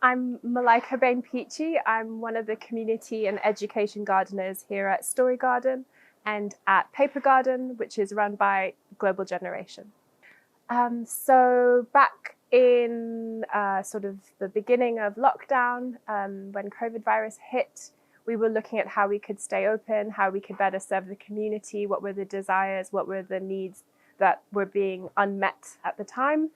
I'm Malaika Peachy. I'm one of the community and education gardeners here at Story Garden and at Paper Garden, which is run by Global Generation. So back in sort of the beginning of lockdown, when COVID virus hit, we were looking at how we could stay open, how we could better serve the community, what were the desires, what were the needs that were being unmet at the time.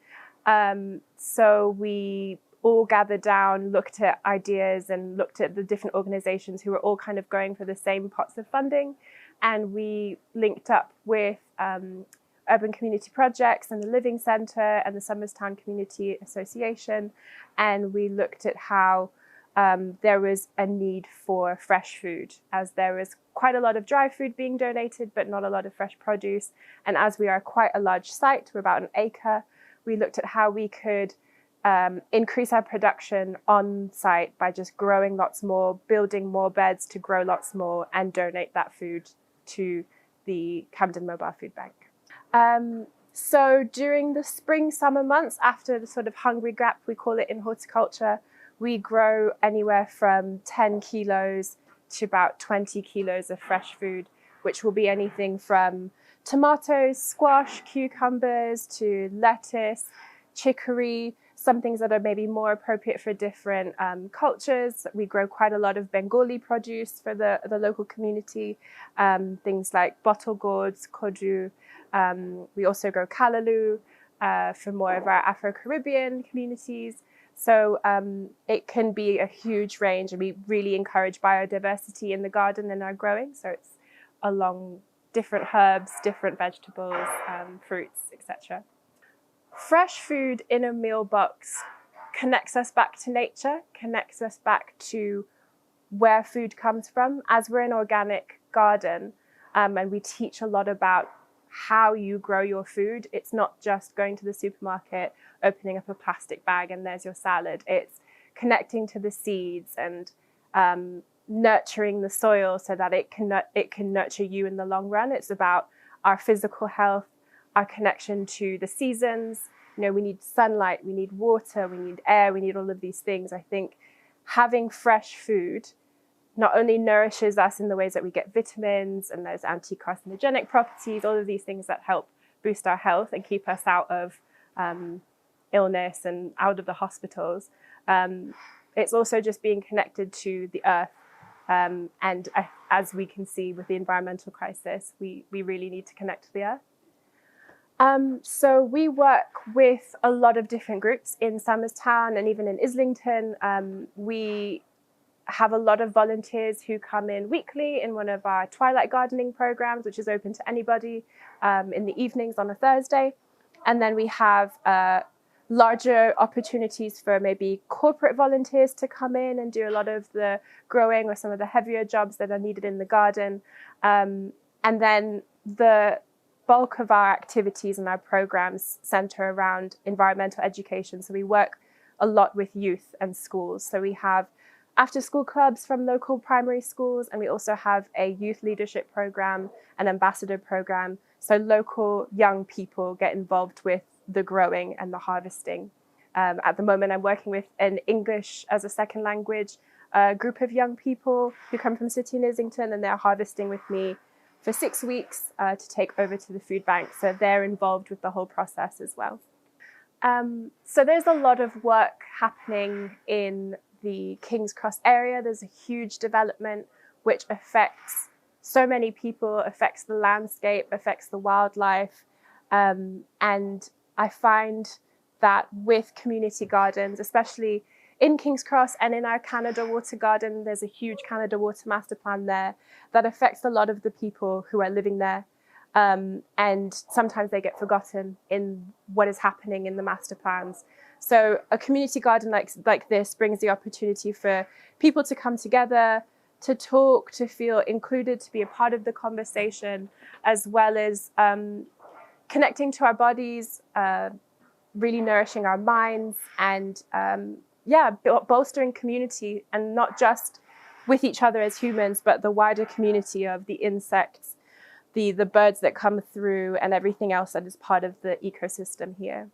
So we all gathered down, looked at ideas and looked at the different organizations who were all kind of going for the same pots of funding. And we linked up with Urban Community Projects and the Living Centre and the Somerstown Community Association. And we looked at how there was a need for fresh food, as there was quite a lot of dry food being donated, but not a lot of fresh produce. And as we are quite a large site, we're about an acre, we looked at how we could increase our production on site by just growing lots more, building more beds to grow lots more, and donate that food to the Camden Mobile Food Bank. So during the spring, summer months, after the sort of hungry gap, we call it in horticulture, we grow anywhere from 10 kilos to about 20 kilos of fresh food, which will be anything from tomatoes, squash, cucumbers, to lettuce, chicory, some things that are maybe more appropriate for different cultures. We grow quite a lot of Bengali produce for the local community, things like bottle gourds, kodu. We also grow callaloo for more of our Afro-Caribbean communities. So it can be a huge range, and we really encourage biodiversity in the garden and our growing. So it's along different herbs, different vegetables, fruits, etc. Fresh food in a meal box connects us back to nature, connects us back to where food comes from. As we're an organic garden, and we teach a lot about how you grow your food, it's not just going to the supermarket, opening up a plastic bag and there's your salad. It's connecting to the seeds and nurturing the soil so that it can nurture you in the long run. It's about our physical health, our connection to the seasons. You know, we need sunlight, we need water, we need air, we need all of these things. I think having fresh food not only nourishes us in the ways that we get vitamins and there's anti-carcinogenic properties, all of these things that help boost our health and keep us out of illness and out of the hospitals. It's also just being connected to the earth. And as we can see with the environmental crisis, we really need to connect to the earth. So we work with a lot of different groups in Somerstown and even in Islington. We have a lot of volunteers who come in weekly in one of our twilight gardening programs, which is open to anybody in the evenings on a Thursday. And then we have larger opportunities for maybe corporate volunteers to come in and do a lot of the growing or some of the heavier jobs that are needed in the garden. And then the bulk of our activities and our programs center around environmental education. So we work a lot with youth and schools. So we have after-school clubs from local primary schools, and we also have a youth leadership program, an ambassador program. So local young people get involved with the growing and the harvesting. At the moment, I'm working with an English as a second language group of young people who come from City in Islington, and they're harvesting with me for 6 weeks to take over to the food bank. So they're involved with the whole process as well. So there's a lot of work happening in the King's Cross area. There's a huge development which affects so many people, affects the landscape, affects the wildlife. And I find that with community gardens, especially in King's Cross and in our Canada Water Garden, there's a huge Canada Water Master Plan there that affects a lot of the people who are living there. And sometimes they get forgotten in what is happening in the master plans. So a community garden like this brings the opportunity for people to come together, to talk, to feel included, to be a part of the conversation, as well as connecting to our bodies, really nourishing our minds, and bolstering community, and not just with each other as humans, but the wider community of the insects, the birds that come through, and everything else that is part of the ecosystem here.